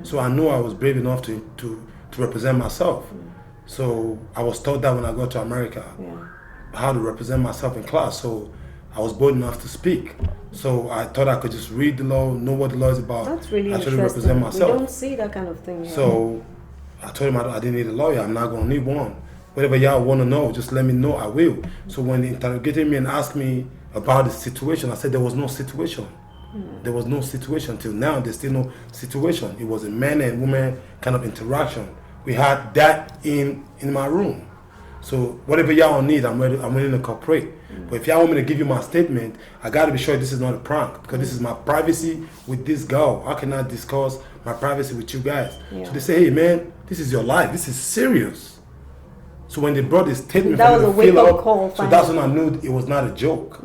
So I knew I was brave enough to represent myself. So I was taught that when I got to America, how to represent myself in class. So I was bold enough to speak. So I thought I could just read the law, know what the law is about. That's really actually interesting. represent myself. We don't see that kind of thing here. So I told him I didn't need a lawyer. I'm not going to need one. Whatever y'all want to know, just let me know. I will. So when they interrogated me and asked me about the situation, I said there was no situation. There was no situation till now. There's still no situation. It was a man and woman kind of interaction. We had that in my room. So whatever y'all need, I'm willing to cooperate. But if y'all want me to give you my statement, I got to be sure this is not a prank, because this is my privacy with this girl. I cannot discuss my privacy with you guys. So they say, hey man, this is your life. This is serious. So when they brought this statement, that was a wake-up call. So that's when I knew it was not a joke.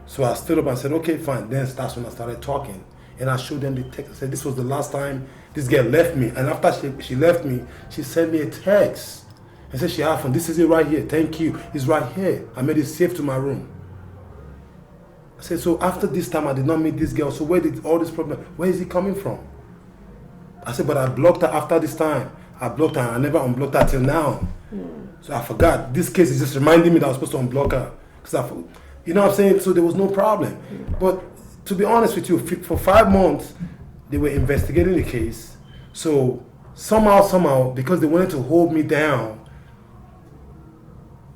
So I stood up and said, okay, fine. Then that's when I started talking. And I showed them the text. I said, this was the last time this girl left me. And after she left me, she sent me a text. And said she had fun. This is it right here. Thank you. It's right here. I made it safe to my room. I said, so after this time, I did not meet this girl. So where did all this problem, where is it coming from? I said, but I blocked her after this time. I blocked her and I never unblocked her till now. So I forgot. This case is just reminding me that I was supposed to unblock her. You know what I'm saying? So there was no problem. But to be honest with you, for 5 months, they were investigating the case. So somehow, because they wanted to hold me down,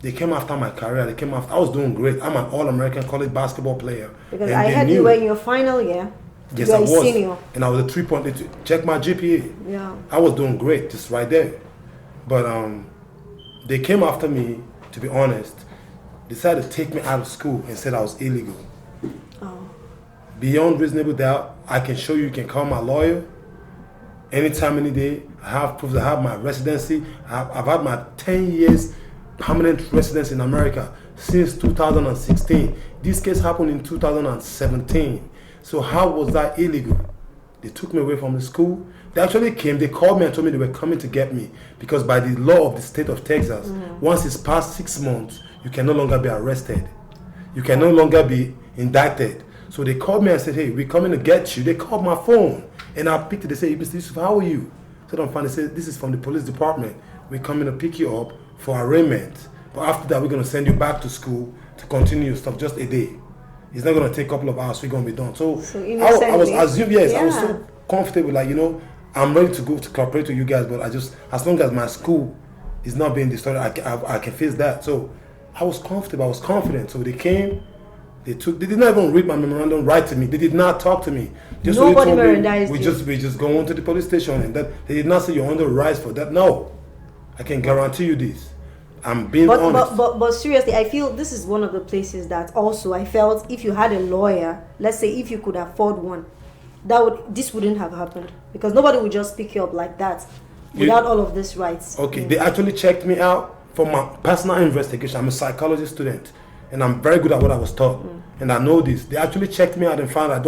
they came after my career. I was doing great. I'm an all-American college basketball player. Because I heard you were in your final year. Yes, you I was. Senior. And I was a 3.8. Check my GPA. Yeah. I was doing great, just right there. But they came after me, to be honest, decided to take me out of school and said I was illegal. Oh. Beyond reasonable doubt, I can show you can call my lawyer anytime, any day. I have proof. I have my residency. I've had my 10 years permanent residence in America since 2016. This case happened in 2017. So how was that illegal? They took me away from the school. They actually came, they called me and told me they were coming to get me, because by the law of the state of Texas, once it's past 6 months, you can no longer be arrested. You can no longer be indicted. So they called me and said, hey, we're coming to get you. They called my phone and I picked it. They said, Mr. Yusuf, how are you? I said, I'm fine. They said, this is from the police department. We're coming to pick you up for arraignment. But after that, we're going to send you back to school to continue your stuff, just a day. It's not going to take a couple of hours. We're going to be done. So I was assumed, yes, I was so comfortable, like, you know, I'm ready to go to cooperate with you guys, but I just, as long as my school is not being destroyed, I can face that. So I was comfortable, I was confident. So they came, they did not even read my memorandum, write to me. They did not talk to me. Just nobody memorandized you. We just go on to the police station, and that they did not say you're under arrest for that. No, I can guarantee you this. I'm being honest. But seriously, I feel this is one of the places that also I felt if you had a lawyer, let's say if you could afford one, this wouldn't have happened, because nobody would just pick you up like that without all of these rights. Okay, they actually checked me out for my personal investigation. I'm a psychology student, and I'm very good at what I was taught, and I know this. They actually checked me out and found I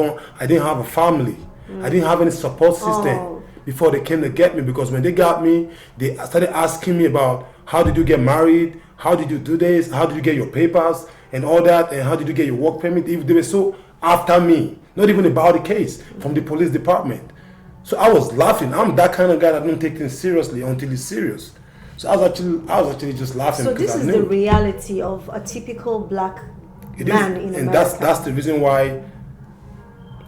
didn't have a family. I didn't have any support system before they came to get me, because when they got me, they started asking me about how did you get married, how did you do this, how did you get your papers and all that, and how did you get your work permit. They were so after me, not even about the case, from the police department. So I was laughing. I'm that kind of guy that don't take things seriously until it's serious. So I was actually just laughing. So this is the reality of a typical black man in America. And that's the reason why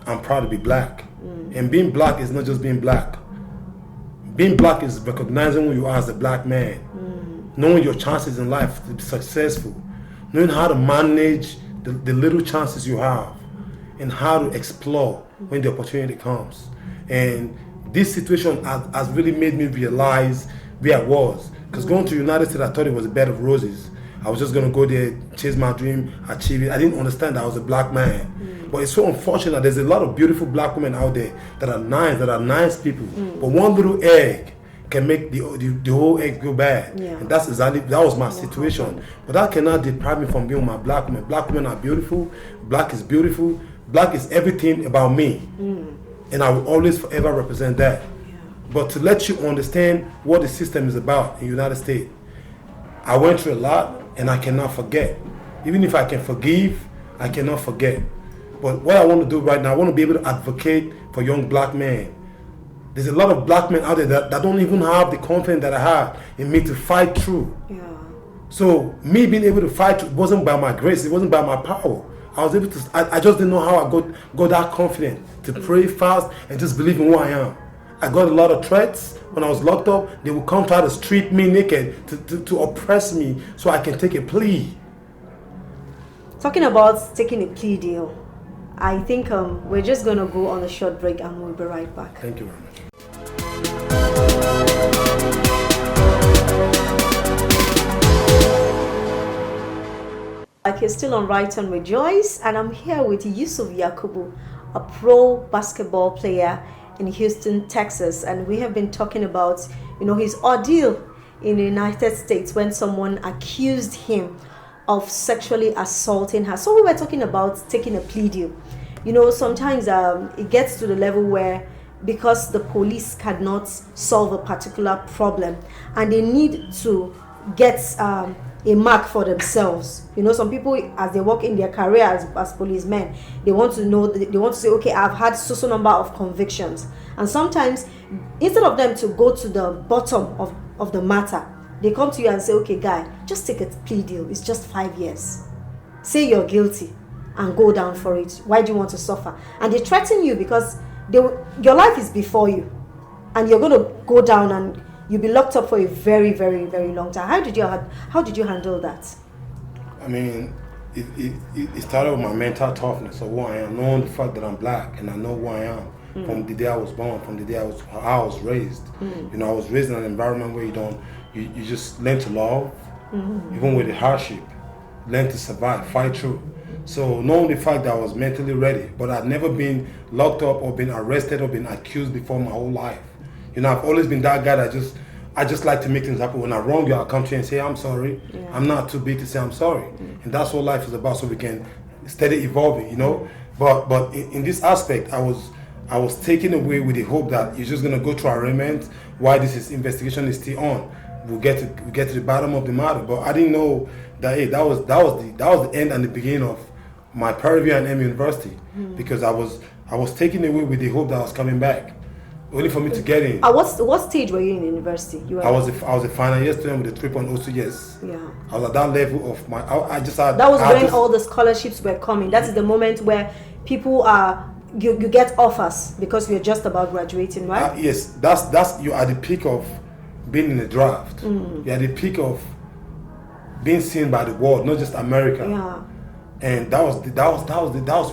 I'm proud to be black. And being black is not just being black. Being black is recognizing who you are as a black man, knowing your chances in life to be successful, knowing how to manage the little chances you have, and how to explore when the opportunity comes. And this situation has really made me realize where I was. Because going to the United States, I thought it was a bed of roses. I was just going to go there, chase my dream, achieve it. I didn't understand that I was a black man. But it's so unfortunate. There's a lot of beautiful black women out there that are nice people. But one little egg can make the whole egg go bad. And that was my situation. But that cannot deprive me from being my black women. Black women are beautiful. Black is beautiful. Black is everything about me. And I will always forever represent that. But to let you understand what the system is about in the United States, I went through a lot and I cannot forget. Even if I can forgive, I cannot forget. But what I want to do right now, I want to be able to advocate for young black men. There's a lot of black men out there that don't even have the confidence that I had in me to fight through. Yeah. So me being able to fight through wasn't by my grace, it wasn't by my power. I was able to, I just didn't know how I got that confident to pray fast and just believe in who I am. I got a lot of threats when I was locked up. They would come try to street me naked to oppress me so I can take a plea. Talking about taking a plea deal, I think we're just going to go on a short break and we'll be right back. Thank you very much. Okay, still on Right On with Joyce, and I'm here with Yusuf Yakubu, a pro basketball player in Houston, Texas, and we have been talking about, his ordeal in the United States when someone accused him of sexually assaulting her. So we were talking about taking a plea deal. Sometimes it gets to the level where, because the police cannot solve a particular problem and they need to get a mark for themselves. Some people, as they work in their career as policemen, they want to say, okay, I've had so number of convictions. And sometimes, instead of them to go to the bottom of the matter, they come to you and say, okay, guy, just take a plea deal. It's just 5 years. Say you're guilty and go down for it. Why do you want to suffer? And they threaten you because your life is before you. And you're going to go down and you'll be locked up for a very, very, very long time. How did you handle that? I mean, it started with my mental toughness of who I am, knowing the fact that I'm black and I know who I am from the day I was born, from the day I was raised. I was raised in an environment where you just learn to love, even with the hardship, learn to survive, fight through. So knowing the fact that I was mentally ready, but I'd never been locked up or been arrested or been accused before my whole life. I've always been that guy that I just like to make things happen. When I wrong you, I'll come to you and say, I'm sorry. Yeah. I'm not too big to say I'm sorry. And that's what life is about, so we can steady evolving, But in this aspect, I was taken away with the hope that you're just going to go through arraignment while investigation is still on. We'll get to the bottom of the matter. But I didn't know that, hey, that was the end and the beginning of my career at M University, because I was taken away with the hope that I was coming back. Only for me to get in. What stage were you in university? I was a final year student with a 3.0 CGS. Yeah. I was at that level of my. I just had. That was when all the scholarships were coming. That is the moment where people are. You get offers because you're just about graduating, right? Yes, that's you at the peak of being in the draft. You're at the peak of being seen by the world, not just America. Yeah. And that was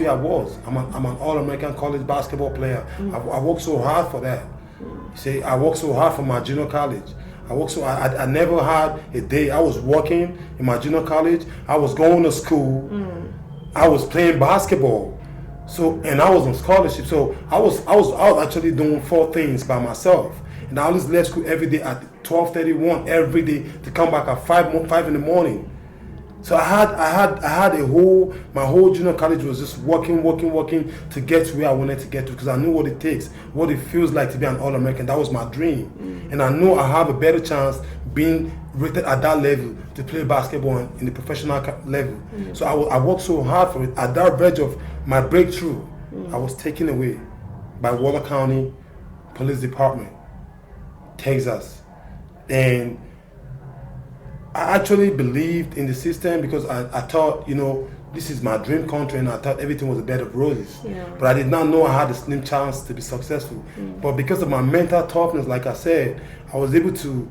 where I was. I'm an All-American college basketball player. I worked so hard for that. See, I worked so hard for my junior college. I never had a day. I was working in my junior college. I was going to school. I was playing basketball. So, and I was on scholarship. So I was actually doing 4 things by myself. And I always left school every day at 12:31 every day to come back at 5 in the morning. So I had my whole junior college was just working to get to where I wanted to get to, because I knew what it takes, what it feels like to be an All-American. That was my dream. And I know I have a better chance being rated at that level to play basketball in the professional level. So I worked so hard for it. At that verge of my breakthrough, I was taken away by Waller County Police Department, Texas. And I actually believed in the system because I thought, this is my dream country, and I thought everything was a bed of roses. Yeah. But I did not know I had a slim chance to be successful. But because of my mental toughness, like I said, I was able to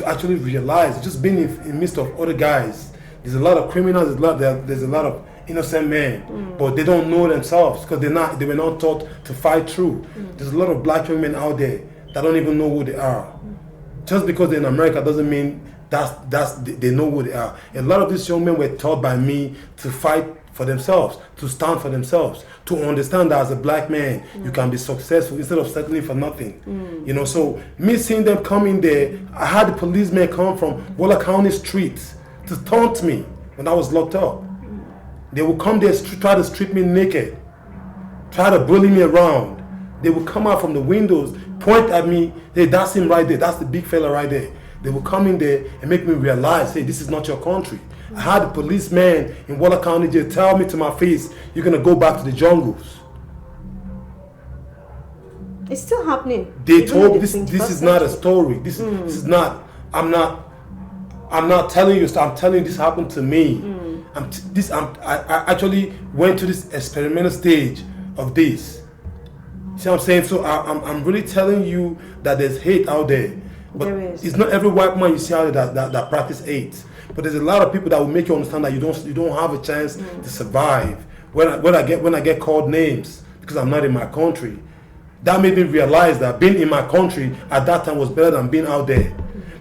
actually realize, just being in the midst of other guys, there's a lot of criminals, there's a lot of innocent men, but they don't know themselves because they were not taught to fight through. There's a lot of black young men out there that don't even know who they are. Just because they're in America doesn't mean they know who they are. A lot of these young men were taught by me to fight for themselves, to stand for themselves, to understand that as a black man, you can be successful instead of settling for nothing. So me seeing them come in there, I had the policemen come from Waller County streets to taunt me when I was locked up. They would come there, try to strip me naked, try to bully me around. They would come out from the windows, point at me, hey, that's him right there, that's the big fella right there. They would come in there and make me realize, hey, this is not your country. I had a policeman in Waller County jail tell me to my face, you're going to go back to the jungles. It's still happening. They Even told in the this 21st is not a century. story. This is not. I'm not telling you. I'm telling you this happened to me. I actually went to this experimental stage of this. See what I'm saying? So I'm really telling you that there's hate out there. But There is. it's not every white man you see out there that practice hate. But there's a lot of people that will make you understand that you don't have a chance to survive. When I get called names because I'm not in my country, that made me realize that being in my country at that time was better than being out there.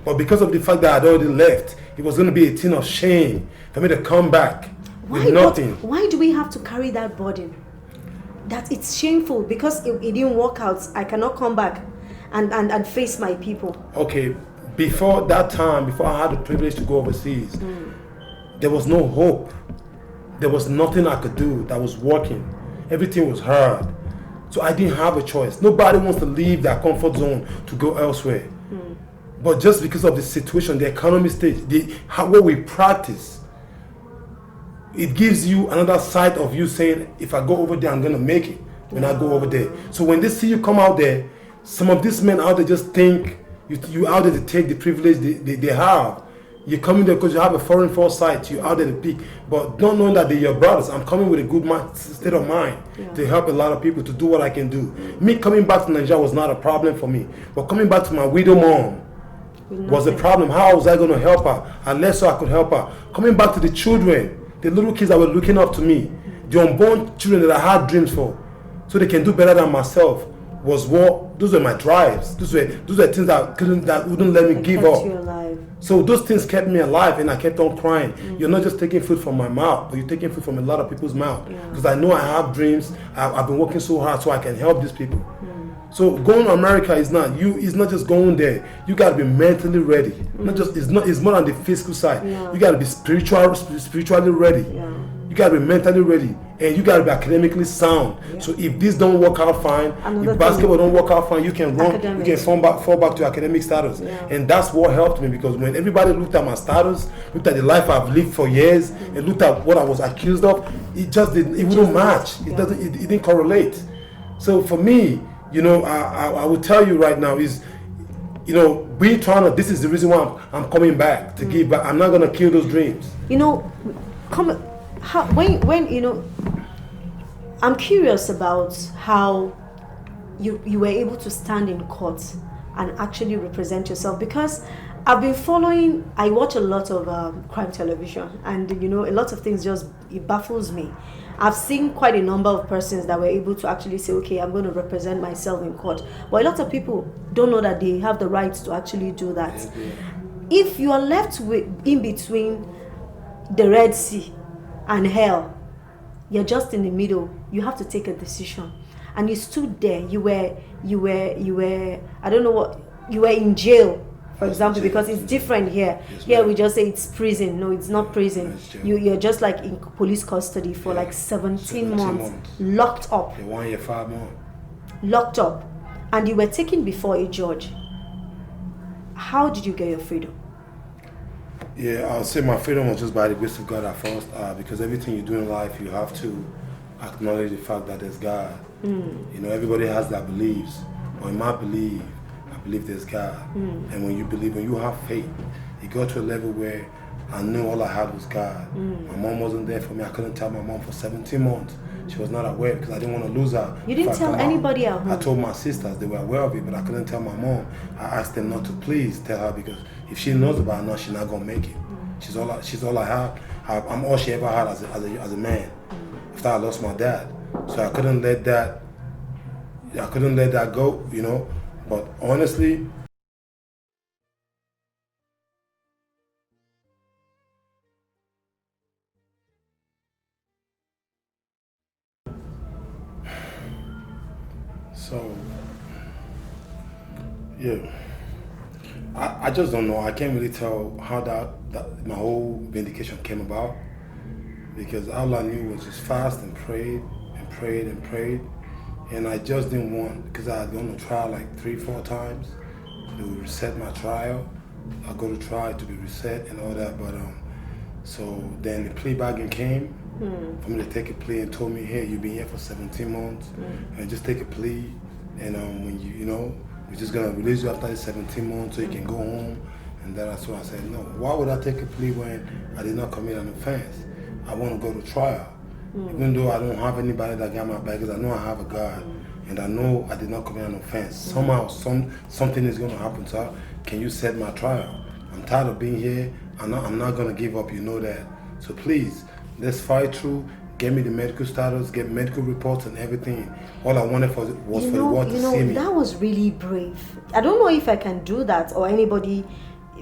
But because of the fact that I'd already left, it was going to be a thing of shame for me to come back with nothing. Why do we have to carry that burden? That it's shameful because it didn't work out. I cannot come back and face my people. Okay, before that time, before I had the privilege to go overseas, there was no hope. There was nothing I could do that was working. Everything was hard. So I didn't have a choice. Nobody wants to leave their comfort zone to go elsewhere. But just because of the situation, the economy stage, what we practice, it gives you another side of you saying, if I go over there, I'm going to make it when I go over there. So when they see you come out there, some of these men out there just think you out there to take the privilege they have. You're coming there because you have a foreign foresight. You're out there to pick. But don't know that they're your brothers. I'm coming with a good state of mind to help a lot of people to do what I can do. Me coming back to Nigeria was not a problem for me. But coming back to my widow mom was a problem. How was I going to help her? Unless so I could help her. Coming back to the children, the little kids that were looking up to me, the unborn children that I had dreams for, so they can do better than myself, was what, those were my drives. Those were things that wouldn't let me give up. You alive. So those things kept me alive, and I kept on crying. You're not just taking food from my mouth, but you're taking food from a lot of people's mouth. Because I know I have dreams. I've been working so hard so I can help these people. So going to America is not just going there. You gotta be mentally ready. It's more on the physical side. You gotta be spiritually ready. You gotta be mentally ready, and you gotta be academically sound. So if this don't work out fine, if basketball don't work out fine, you can run, you can fall back to academic status. And that's what helped me, because when everybody looked at my status, looked at the life I've lived for years, and looked at what I was accused of, it wouldn't match. It didn't correlate. So for me, I will tell you right now is, this is the reason why I'm coming back to give back. I'm not gonna kill those dreams. I'm curious about how you were able to stand in court and actually represent yourself, because I watch a lot of crime television, and a lot of things it baffles me. I've seen quite a number of persons that were able to actually say, okay, I'm going to represent myself in court. But a lot of people don't know that they have the right to actually do that. If you are left in between the Red Sea and hell, you're just in the middle. You have to take a decision. And you stood there. You were I don't know what, you were in jail, for example, because it's different here. Here we just say it's prison. No, it's not prison. You're just like in police custody for like 17 months, locked up. 1 year, 5 months. Locked up. And you were taken before a judge. How did you get your freedom? Yeah, I'll say my freedom was just by the grace of God at first, because everything you do in life, you have to acknowledge the fact that there's God. Everybody has their beliefs. Or in my belief, I believe there's God. And when you have faith, it got to a level where I knew all I had was God. My mom wasn't there for me. I couldn't tell my mom for 17 months. She was not aware because I didn't want to lose her. You didn't tell anybody at home? I told my sisters, they were aware of it, but I couldn't tell my mom. I asked them not to please tell her, because if she knows about it now, she's not gonna make it. She's all I have. I'm all she ever had as a man. After I lost my dad, so I couldn't let that go. But honestly, so yeah, I just don't know. I can't really tell how that my whole vindication came about, because all I knew was just fast and prayed and prayed and prayed, and I just didn't want, because I had gone to trial like 3-4 times. They would reset my trial. I go to trial to be reset and all that, but so then the plea bargain came for me to take a plea, and told me, hey, you've been here for 17 months, and just take a plea. and when we're just gonna release you after the 17 months so you can go home. And that's why I said, no, why would I take a plea when I did not commit an offense? I want to go to trial. Even though I don't have anybody that got my back, because I know I have a God, and I know I did not commit an offense. Somehow, something is going to happen. So, can you set my trial? I'm tired of being here. I'm not going to give up. You know that. So please, let's fight through. Get me the medical status, get medical reports and everything. All I wanted was for the world to see me. That was really brave. I don't know if I can do that or anybody,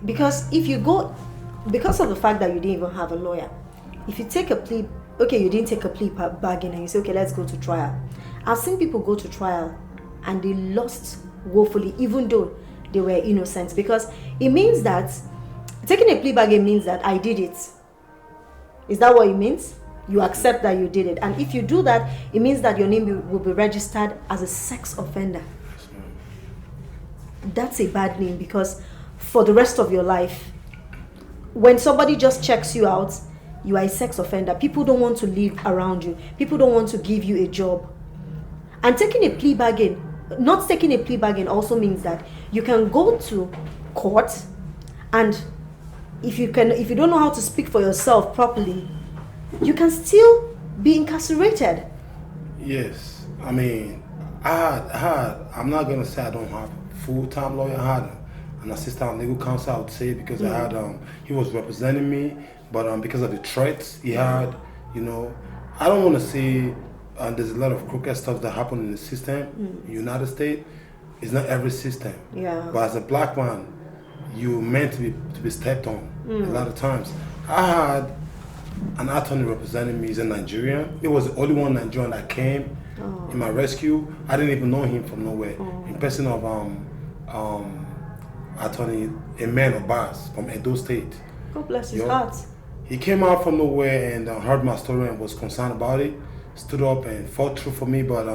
because if you go, because of the fact that you didn't even have a lawyer, if you take a plea, okay, you didn't take a plea bargain and you say, okay, let's go to trial. I've seen people go to trial and they lost woefully, even though they were innocent, because it means that taking a plea bargain means that I did it. Is that what it means? You accept that you did it. And if you do that, it means that your name will be registered as a sex offender. That's a bad name, because for the rest of your life, when somebody just checks you out, you are a sex offender. People don't want to live around you. People don't want to give you a job. And taking a plea bargain, not taking a plea bargain also means that you can go to court, and if you don't know how to speak for yourself properly, you can still be incarcerated. Yes. I mean, I'm not going to say I don't have a full-time lawyer. I had an assistant legal counsel, I would say, because I had, he was representing me, but because of the threats he had, I don't want to say there's a lot of crooked stuff that happen in the system in the United States. It's not every system. Yeah. But as a black man, you're meant to be stepped on a lot of times. I had an attorney representing me. He's a Nigerian. It was the only one Nigerian that came in my rescue. I didn't even know him from nowhere. In person of attorney Amen Obas from Edo State. God bless his heart. He came out from nowhere and heard my story and was concerned about it. Stood up and fought through for me. But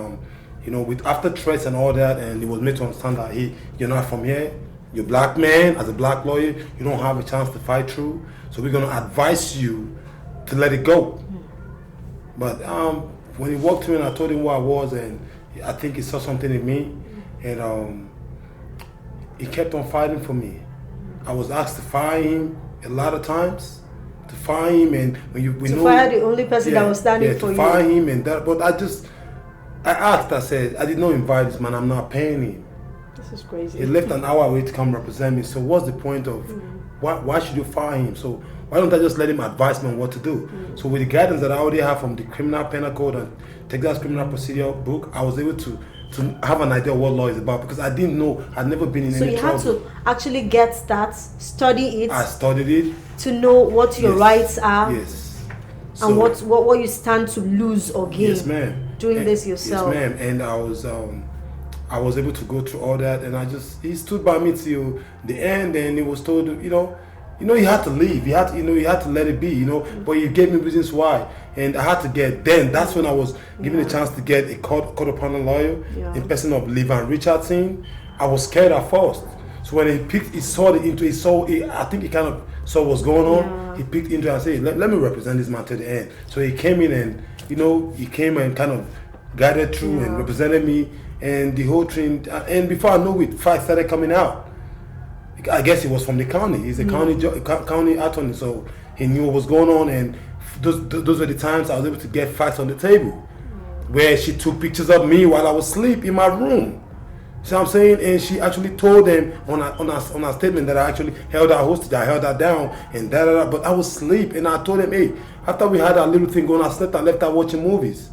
with after threats and all that, and he was made to understand that you're not from here. You're a black man. As a black lawyer, you don't have a chance to fight through. So we're gonna advise you to let it go. But when he walked to me and I told him who I was, and I think he saw something in me, and he kept on fighting for me. I was asked to fire him a lot of times, to fire him, and fire the only person that was standing for you. To fire him and that. But I said, I did not invite this man. I'm not paying him. This is crazy. He left an hour away to come represent me. So what's the point of why should you fire him? So why don't I just let him advise me on what to do? So with the guidance that I already have from the Criminal Penal Code and Texas Criminal Procedure book, I was able to have an idea of what law is about, because I didn't know. I'd never been in any trouble. So you had to actually get that, study it. I studied it. To know what your rights are. Yes. And what you stand to lose or gain. Yes, ma'am. Doing this yourself. Yes, ma'am. And I was able to go through all that, and he stood by me till the end, and he was told, he had to leave. He had to let it be, But he gave me reasons why, and I had to get. Then that's when I was given a chance to get a court appointed lawyer in person of Levan Richardson. I was scared at first, so when I think he kind of saw what's going on. He picked into it and said, let me represent this man to the end. So he came in and he came and kind of guided through and represented me, and the whole thing. And before I know it, facts started coming out. I guess he was from the county. He's a county attorney, so he knew what was going on. And those were the times I was able to get facts on the table, where she took pictures of me while I was asleep in my room. See what I'm saying? And she actually told them on her statement that I actually held her hostage. I held her down and da. But I was asleep, and I told them, hey, after we had our little thing going, I slept. I left her watching movies.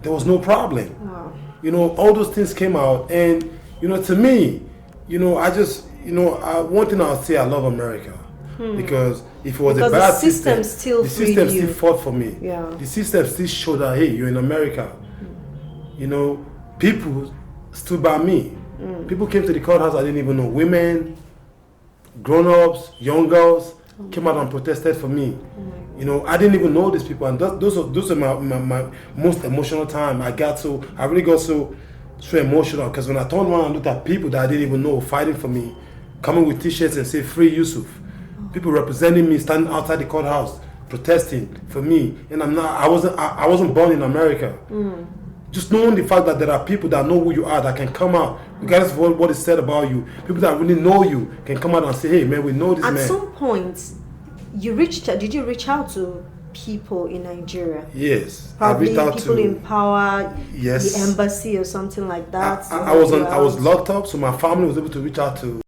There was no problem. Wow. All those things came out, and to me, I just. One thing I'll say, I love America, because if it was a bad system, the system still fought for me. Yeah. The system still showed that, hey, you're in America. People stood by me. People came to the courthouse I didn't even know. Women, grown-ups, young girls came out and protested for me. I didn't even know these people, and those are my most emotional time. I really got so emotional, because when I turned around and looked at people that I didn't even know fighting for me, coming with t-shirts and say "Free Yusuf," people representing me, standing outside the courthouse protesting for me, and I wasn't born in America. Just knowing the fact that there are people that know who you are that can come out, regardless of what is said about you. People that really know you can come out and say, "Hey, man, we know this man." At some point, did you reach out to people in Nigeria? Yes, Probably I reached out people to, in power, yes, the embassy or something like that. I was locked up, so my family was able to reach out to